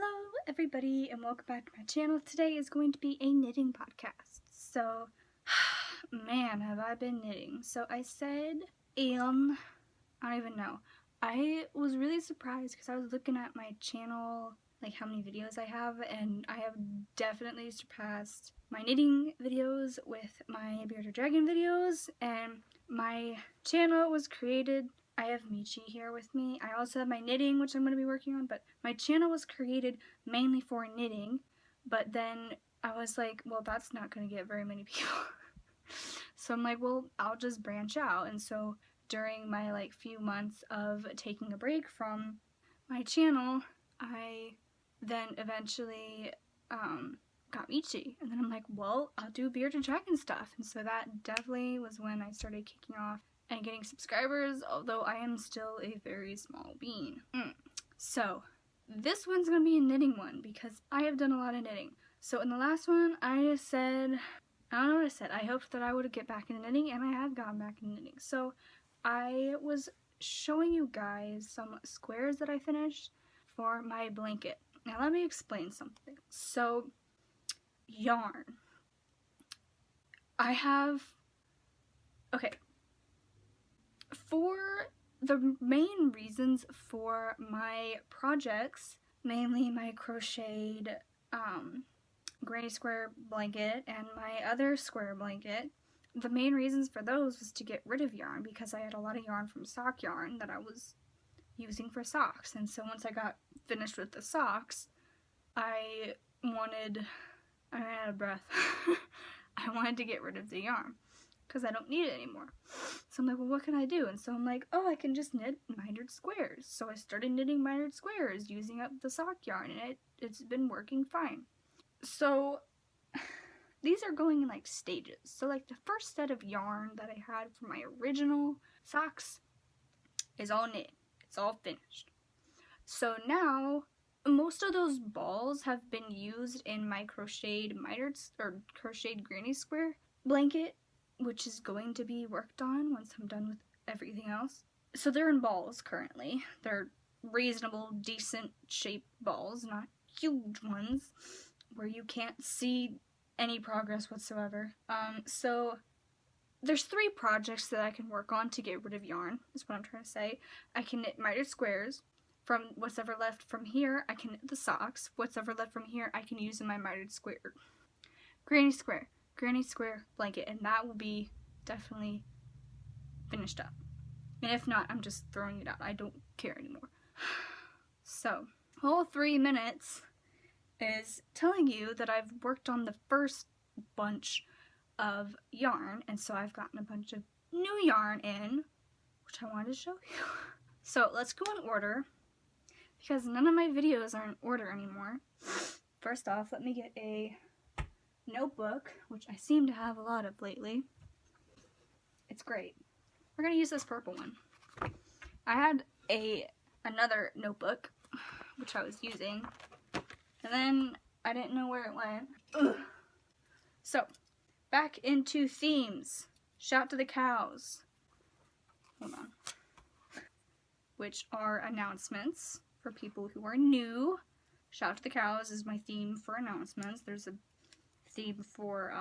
Hello everybody and welcome back to my channel. Today is going to be a knitting podcast. So, man, have I been knitting. So I said, I don't even know. I was really surprised because I was looking at my channel, like how many videos I have, and I have definitely surpassed my knitting videos with my Bearded Dragon videos, and my channel was created. I have Michi here with me. I also have my knitting, which I'm going to be working on, but my channel was created mainly for knitting, but then I was like, well, that's not going to get very many people. So I'm like, well, I'll just branch out. And so during my few months of taking a break from my channel, I then eventually got Michi. And then I'm like, well, I'll do Bearded Dragon stuff. And so that definitely was when I started kicking off and getting subscribers, although I am still a very small bean. So this one's gonna be a knitting one because I have done a lot of knitting. So in the last one, I said, I don't know what I said. I hoped that I would get back into knitting, and I have gotten back into knitting. So I was showing you guys some squares that I finished for my blanket. Now let me explain something. So yarn. Okay. For the main reasons for my projects, mainly my crocheted granny square blanket and my other square blanket, the main reasons for those was to get rid of yarn because I had a lot of yarn from sock yarn that I was using for socks. And so once I got finished with the socks, I ran out of breath. I wanted to get rid of the yarn because I don't need it anymore. So I'm like, well, what can I do? And so I'm like, oh, I can just knit mitered squares. So I started knitting mitered squares using up the sock yarn, and it's been working fine. So these are going in stages. So the first set of yarn that I had for my original socks is all knit. It's all finished. So now most of those balls have been used in my crocheted crocheted granny square blanket, which is going to be worked on once I'm done with everything else. So they're in balls currently. They're reasonable, decent shaped balls, not huge ones where you can't see any progress whatsoever. So there's 3 projects that I can work on to get rid of yarn, is what I'm trying to say. I can knit mitered squares. From what's ever left from here, I can knit the socks. What's ever left from here, I can use in my mitered square. Granny square blanket, and that will be definitely finished up. And if not, I'm just throwing it out. I don't care anymore. So, whole 3 minutes is telling you that I've worked on the first bunch of yarn, and so I've gotten a bunch of new yarn in, which I wanted to show you. So let's go in order, because none of my videos are in order anymore. First off, let me get a notebook, which I seem to have a lot of lately. It's great. We're going to use this purple one. I had another notebook, which I was using, and then I didn't know where it went. Ugh. So, back into themes. Shout to the cows. Hold on. Which are announcements for people who are new. Shout to the cows is my theme for announcements. There's a theme for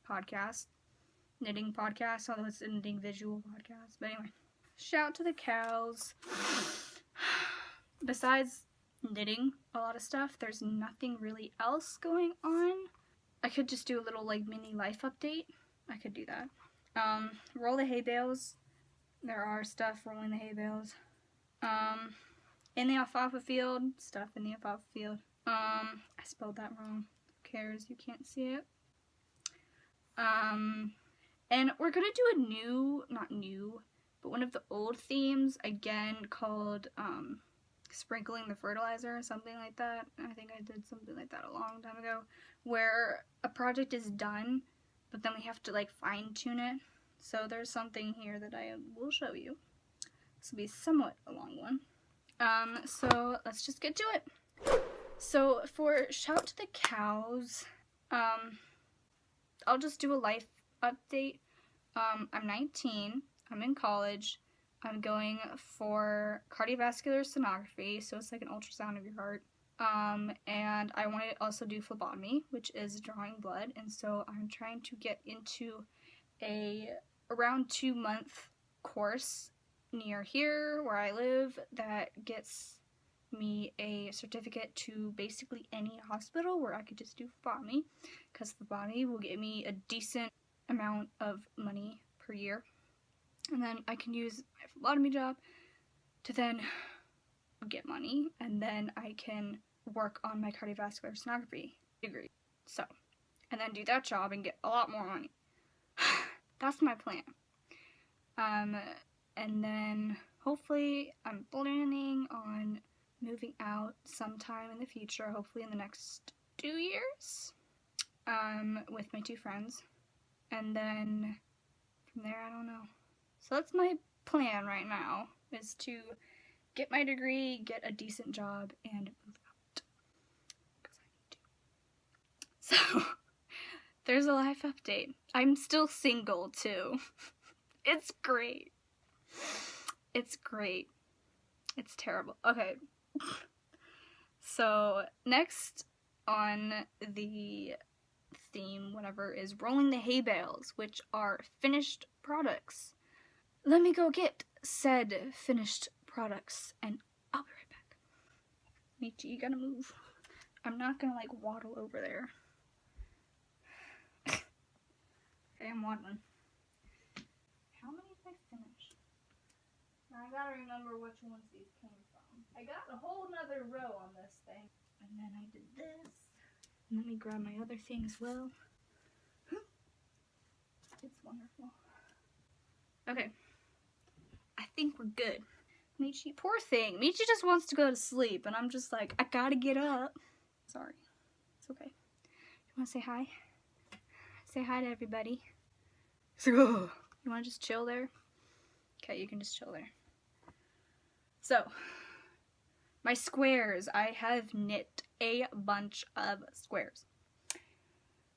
podcast, knitting podcast, although it's a knitting visual podcast. But anyway, shout to the cows. Besides knitting a lot of stuff, there's nothing really else going on. I could just do a little mini life update. I could do that. Roll the hay bales. There are stuff rolling the hay bales. In the alfalfa field, stuff in the alfalfa field. I spelled that wrong. Who cares? You can't see it. And we're gonna do not new, but one of the old themes again called, sprinkling the fertilizer or something like that. I think I did something like that a long time ago, where a project is done, but then we have to fine tune it. So there's something here that I will show you. This will be somewhat a long one. So let's just get to it. So for shout to the cows, I'll just do a life update. I'm 19. I'm in college. I'm going for cardiovascular sonography, so it's like an ultrasound of your heart. And I want to also do phlebotomy, which is drawing blood, and so I'm trying to get into a around 2-month course near here where I live that gets me a certificate to basically any hospital where I could just do phlebotomy, because phlebotomy will get me a decent amount of money per year, and then I can use my phlebotomy job to then get money, and then I can work on my cardiovascular sonography degree. So, and then do that job and get a lot more money. That's my plan. And then hopefully I'm planning on moving out sometime in the future, hopefully in the next 2 years, with my 2 friends. And then from there, I don't know. So that's my plan right now, is to get my degree, get a decent job, and move out. Because I need to. So, there's a life update. I'm still single, too. It's great. It's great. It's terrible. Okay. So, next on the theme, whatever, is rolling the hay bales, which are finished products. Let me go get said finished products, and I'll be right back. Michi, you gotta move. I'm not gonna, like, waddle over there. Okay, I'm waddling. How many did I finish? Now I gotta remember which ones these came from. I got a whole nother row on this thing. And then I did this. And let me grab my other thing as well. It's wonderful. Okay. I think we're good. Michi, poor thing. Michi just wants to go to sleep, and I'm just like, I gotta get up. Sorry. It's okay. You wanna say hi? Say hi to everybody. You wanna just chill there? Okay, you can just chill there. So, my squares. I have knit a bunch of squares.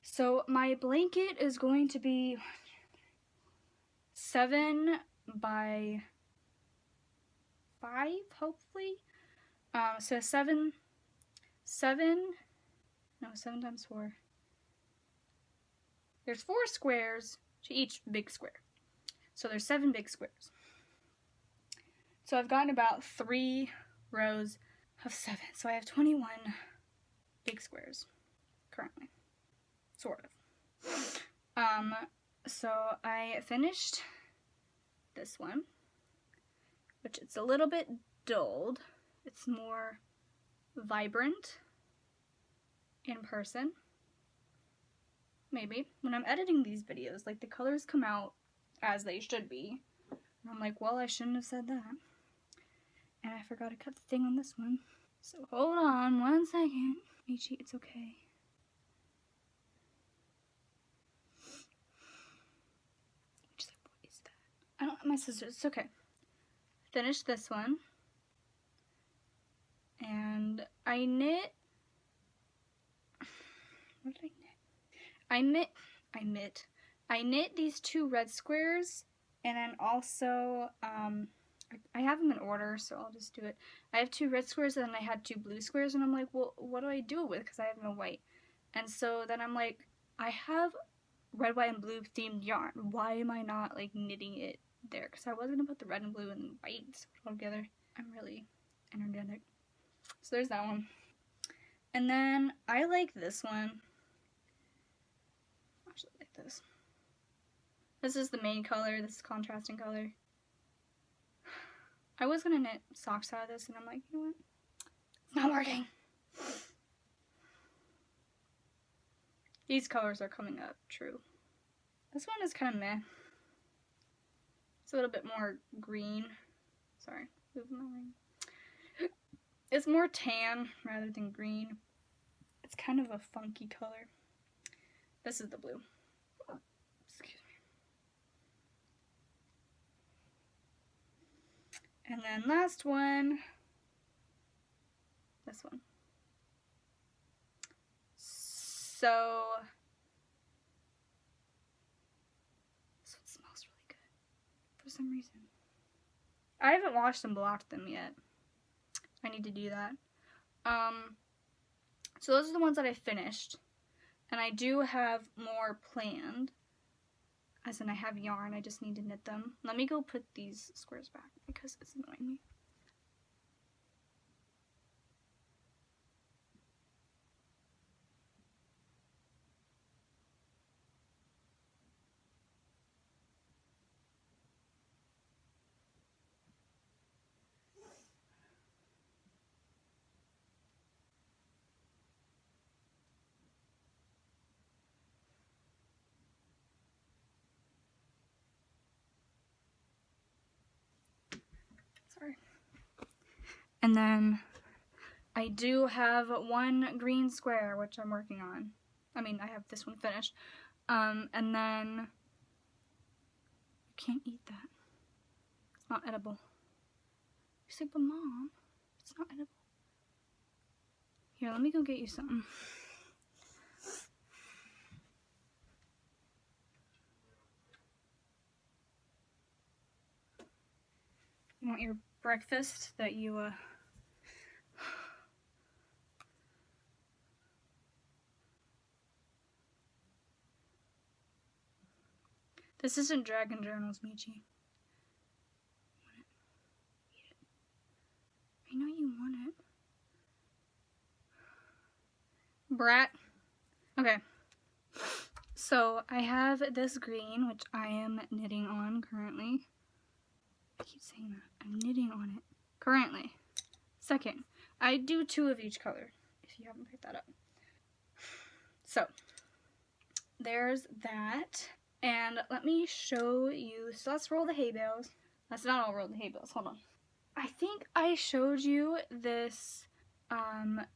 So, my blanket is going to be 7 by 5, hopefully. So 7 times 4. There's 4 squares to each big square. So there's 7 big squares. So I've gotten about 3 rows of 7. So I have 21 big squares currently. Sort of. So I finished this one, which it's a little bit dulled. It's more vibrant in person. Maybe. When I'm editing these videos, like, the colors come out as they should be. And I'm like, well, I shouldn't have said that. And I forgot to cut the thing on this one. So hold on 1 second. Michi, it's okay. She's like, what is that? I don't have my scissors. It's okay. Finished this one. And I knit. What did I knit? I knit these 2 red squares, and then also, I have them in order, so I'll just do it. I have 2 red squares, and then I had 2 blue squares, and I'm like, well, what do I do it with? Because I have no white. And so then I'm like, I have red, white, and blue themed yarn. Why am I not, like, knitting it there? Because I was going to put the red and blue and white all together. I'm really energetic. So there's that one. And then I like this one. I actually like this. This is the main color. This is contrasting color. I was gonna knit socks out of this, and I'm like, you know what? It's not working. These colors are coming up, true. This one is kind of meh. It's a little bit more green. Sorry, moving my ring. It's more tan rather than green. It's kind of a funky color. This is the blue. Excuse me. And then last one. This one. So this one smells really good for some reason. I haven't washed and blocked them yet. I need to do that. So those are the ones that I finished. And I do have more planned. As in I have yarn, I just need to knit them. Let me go put these squares back because it's annoying me. Sorry. And then I do have one green square, which I'm working on. I mean, I have this one finished. And then you can't eat that. It's not edible. She's like, but Mom, it's not edible. Here, let me go get you something. You want your breakfast that you, This isn't Dragon Journals, Michi. Eat it. I know you want it. Brat. Okay. So, I have this green, which I am knitting on currently. I keep saying that. I'm knitting on it currently. Second, I do 2 of each color, if you haven't picked that up. So, there's that. And let me show you. So let's roll the hay bales. Let's not all roll the hay bales. Hold on. I think I showed you this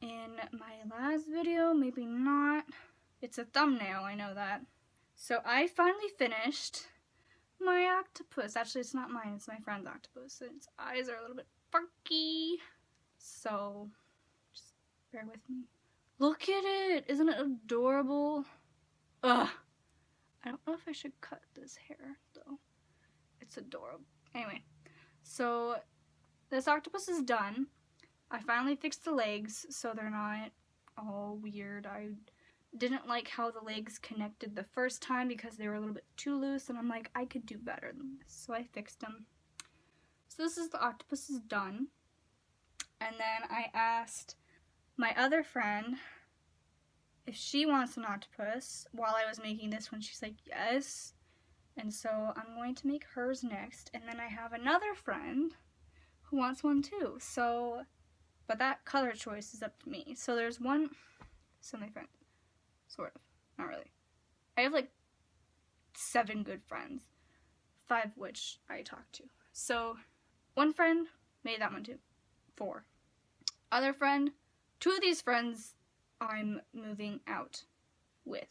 in my last video. Maybe not. It's a thumbnail, I know that. So I finally finished my octopus. Actually, it's not mine. It's my friend's octopus. Its eyes are a little bit funky. So just bear with me. Look at it. Isn't it adorable? Ugh. I don't know if I should cut this hair, though. It's adorable. Anyway, so this octopus is done. I finally fixed the legs so they're not all weird. I didn't like how the legs connected the first time because they were a little bit too loose, and I'm like, I could do better than this. So I fixed them. So this is the octopus is done. And then I asked my other friend if she wants an octopus. While I was making this one, she's like, yes. And so I'm going to make hers next. And then I have another friend who wants one too. So, but that color choice is up to me. So there's one, so my friend, sort of, not really. I have like 7 good friends, 5 of which I talk to. So one friend made that one too, 4. Other friend, 2 of these friends I'm moving out with.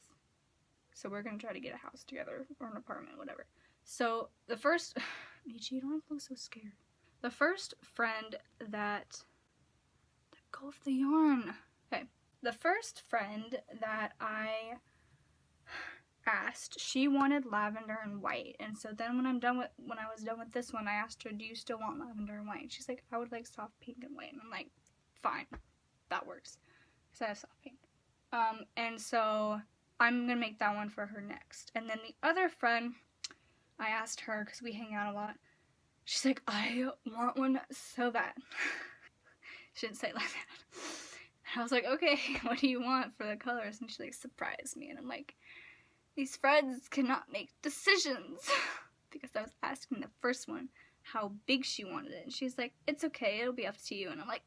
So we're gonna try to get a house together or an apartment, whatever. So the first, Michi, you don't have to look so scared. The first friend that, let go of the yarn. Okay, the first friend that I asked, she wanted lavender and white. And so then when I was done with this one, I asked her, do you still want lavender and white? She's like, I would like soft pink and white. And I'm like, fine, that works. Because I have soft pink. And so I'm gonna make that one for her next. And then the other friend, I asked her, because we hang out a lot, she's like, I want one so bad. She didn't say it like that. And I was like, okay, what do you want for the colors? And she like surprised me. And I'm like, these friends cannot make decisions. Because I was asking the first one how big she wanted it. And she's like, it's okay, it'll be up to you. And I'm like,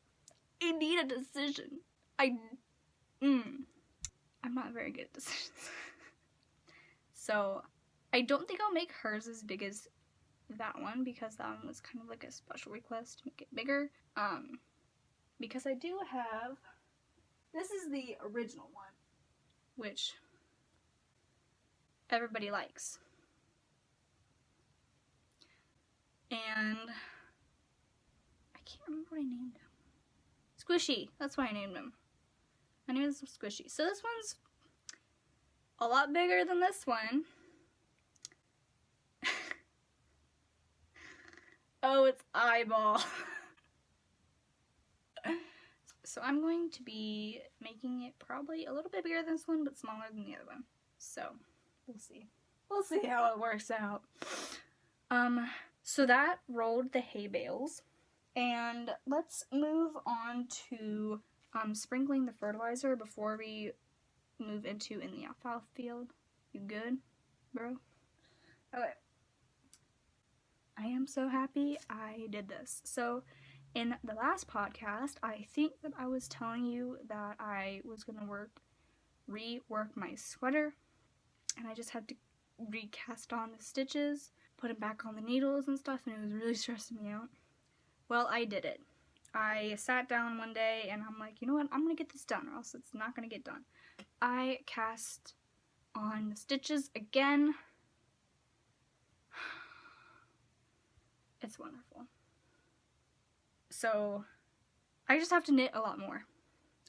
I need a decision. I'm not very good at decisions. So I don't think I'll make hers as big as that one, because that one was kind of like a special request to make it bigger. Because I do have, this is the original one, which everybody likes. And I can't remember what I named him. Squishy, that's why I named him. I named him Squishy. So this one's a lot bigger than this one. Oh, it's eyeball. So I'm going to be making making it probably a little bit bigger than this one, but smaller than the other one. So, we'll see. We'll see how it works out. So that rolled the hay bales. And let's move on to sprinkling the fertilizer before we move into in the alfalfa field. You good, bro? Okay. I am so happy I did this. So in the last podcast, I think that I was telling you that I was going to rework my sweater, and I just had to recast on the stitches, put them back on the needles and stuff, and it was really stressing me out. Well, I did it. I sat down one day and I'm like, you know what, I'm going to get this done or else it's not going to get done. I cast on the stitches again. It's wonderful. So, I just have to knit a lot more.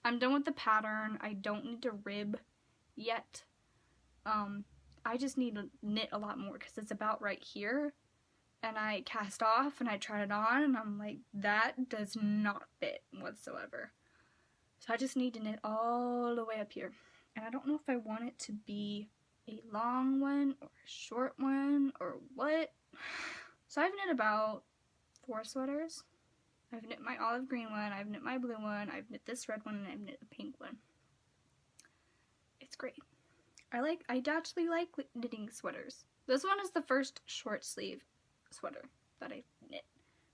I'm done with the pattern. I don't need to rib yet. I just need to knit a lot more because it's about right here. And I cast off and I tried it on and I'm like, that does not fit whatsoever. So I just need to knit all the way up here. And I don't know if I want it to be a long one or a short one or what. So I've knit about 4 sweaters. I've knit my olive green one, I've knit my blue one, I've knit this red one, and I've knit a pink one. It's great. I actually like knitting sweaters. This one is the first short sleeve sweater that I knit.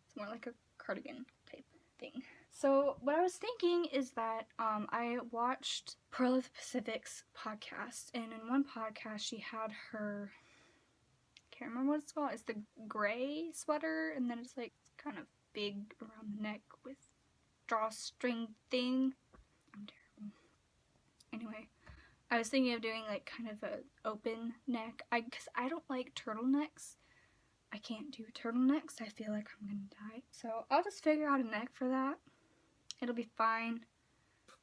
It's more like a cardigan type thing. So what I was thinking is that I watched Pearl of the Pacific's podcast, and in one podcast she had her, I can't remember what it's called, it's the gray sweater, and then it's like kind of big around the neck with drawstring thing. I'm terrible. Anyway, I was thinking of doing like kind of a open neck, because I don't like turtlenecks. I can't do turtlenecks. I feel like I'm gonna die. So I'll just figure out a neck for that. It'll be fine.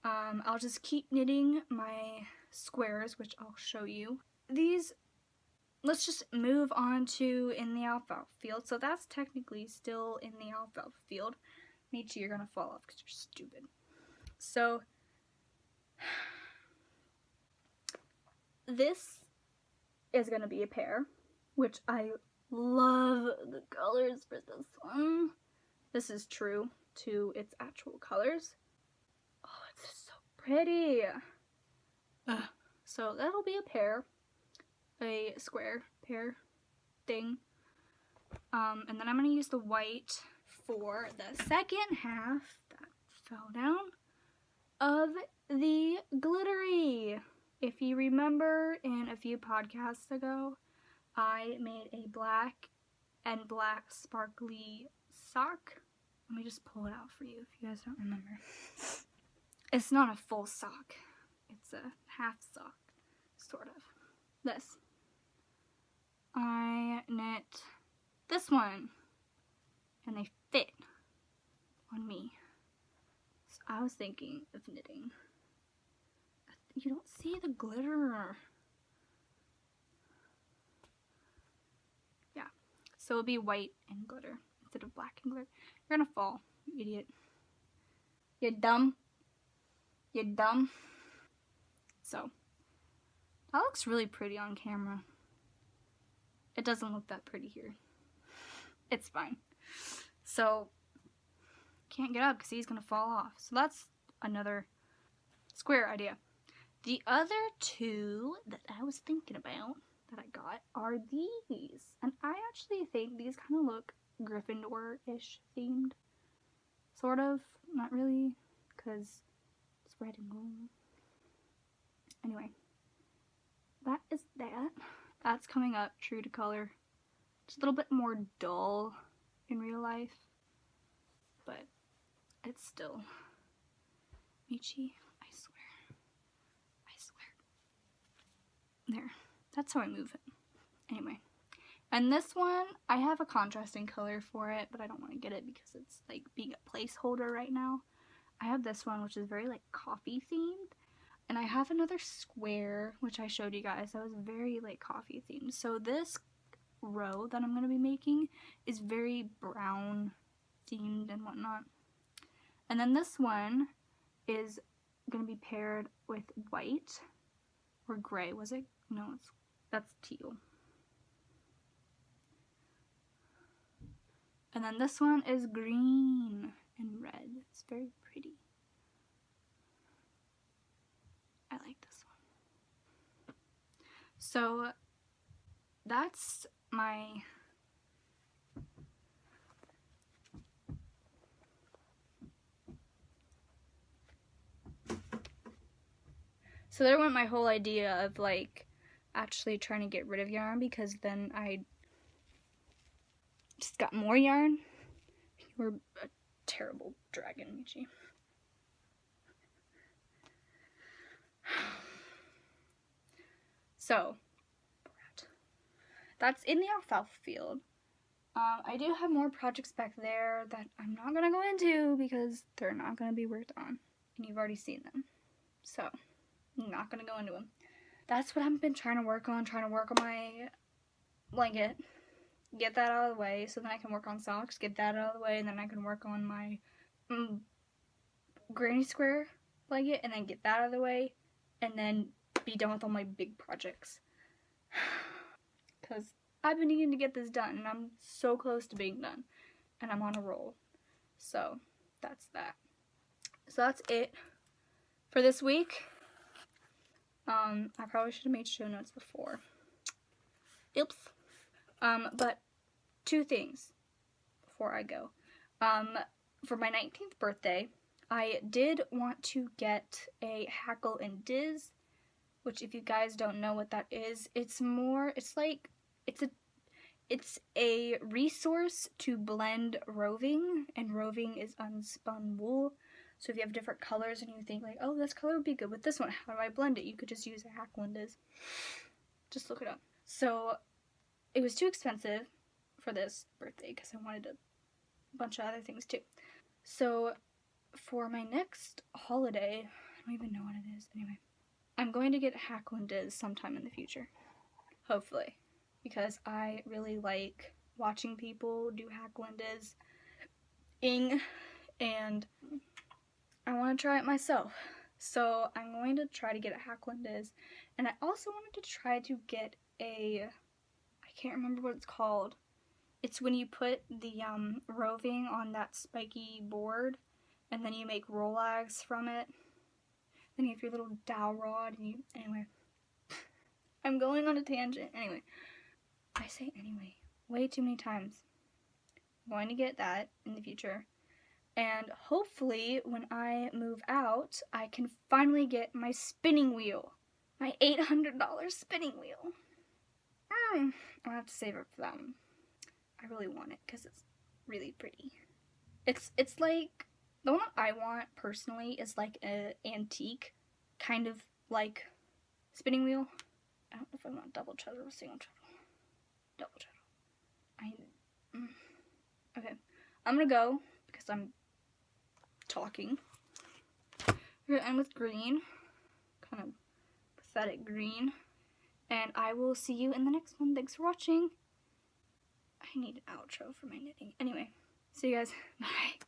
I'll just keep knitting my squares, which I'll show you. These, let's just move on to in the alfalfa field. So that's technically still in the alfalfa field. Michi, you're gonna fall off because you're stupid. So this is gonna be a pair, which I love the colors for this one. This is true to its actual colors. Oh, it's so pretty. So that'll be a pair, a square pair thing. And then I'm gonna use the white for the second half that fell down of the glittery. If you remember in a few podcasts ago, I made a black and black sparkly sock. Let me just pull it out for you if you guys don't remember. It's not a full sock. It's a half sock, sort of. This. I knit this one, and they fit on me. So I was thinking of knitting. You don't see the glitter. Yeah, so it'll be white and glitter instead of black and glitter. You're gonna fall, you idiot. You're dumb. You're dumb. So, that looks really pretty on camera. It doesn't look that pretty here. It's fine. So, can't get up because he's gonna fall off. So that's another square idea. The other two that I was thinking about that I got are these. And I actually think these kind of look Gryffindor-ish themed. Sort of. Not really, because it's red and gold. Anyway, that is that. That's coming up true to color. It's a little bit more dull in real life, but it's still Michi, I swear. There. That's how I move it. Anyway. And this one, I have a contrasting color for it, but I don't want to get it because it's like being a placeholder right now. I have this one, which is very like coffee themed. And I have another square, which I showed you guys, that was very like coffee themed. So this row that I'm going to be making is very brown themed and whatnot. And then this one is gonna be paired with white or gray. Was it? No, that's teal. And then this one is green and red. It's very pretty. I like this one. So that's my So there went my whole idea of like actually trying to get rid of yarn, because then I just got more yarn. You're a terrible dragon, Michi. So that's in the alfalfa field. I do have more projects back there that I'm not gonna go into because they're not gonna be worked on, and you've already seen them. So I'm not gonna go into them. That's what I've been trying to work on my blanket. Get that out of the way so then I can work on socks. Get that out of the way, and then I can work on my granny square blanket, and then get that out of the way, and then be done with all my big projects. Because I've been needing to get this done, and I'm so close to being done, and I'm on a roll. So that's that. So that's it for this week. I probably should have made show notes before. Oops. But 2 things before I go. For my 19th birthday, I did want to get a Hackle and Diz, which if you guys don't know what that is, it's a resource to blend roving, and roving is unspun wool. So if you have different colors and you think like, oh, this color would be good with this one, how do I blend it? You could just use a Hackle and Diz. Just look it up. So it was too expensive for this birthday because I wanted a bunch of other things too. So for my next holiday, I don't even know what it is. Anyway, I'm going to get Hackle and Diz sometime in the future. Hopefully. Because I really like watching people do Hackle and Diz-ing, and I want to try it myself. So I'm going to try to get a Hackle and Diz, and I also wanted to try to get I can't remember what it's called. It's when you put the roving on that spiky board, and then you make rollags from it. Then you have your little dowel rod, and anyway. I'm going on a tangent. Anyway. I say anyway way too many times. I'm going to get that in the future. And hopefully when I move out, I can finally get my spinning wheel. My $800 spinning wheel. I'll have to save it for that one. I really want it because it's really pretty. It's like, the one that I want personally is like an antique kind of like spinning wheel. I don't know if I want double cheddar or single cheddar. Double cheddar. Okay. I'm gonna go because I'm talking. We're gonna end with green. Kind of pathetic green. And I will see you in the next one. Thanks for watching. I need an outro for my knitting. Anyway, see you guys. Bye.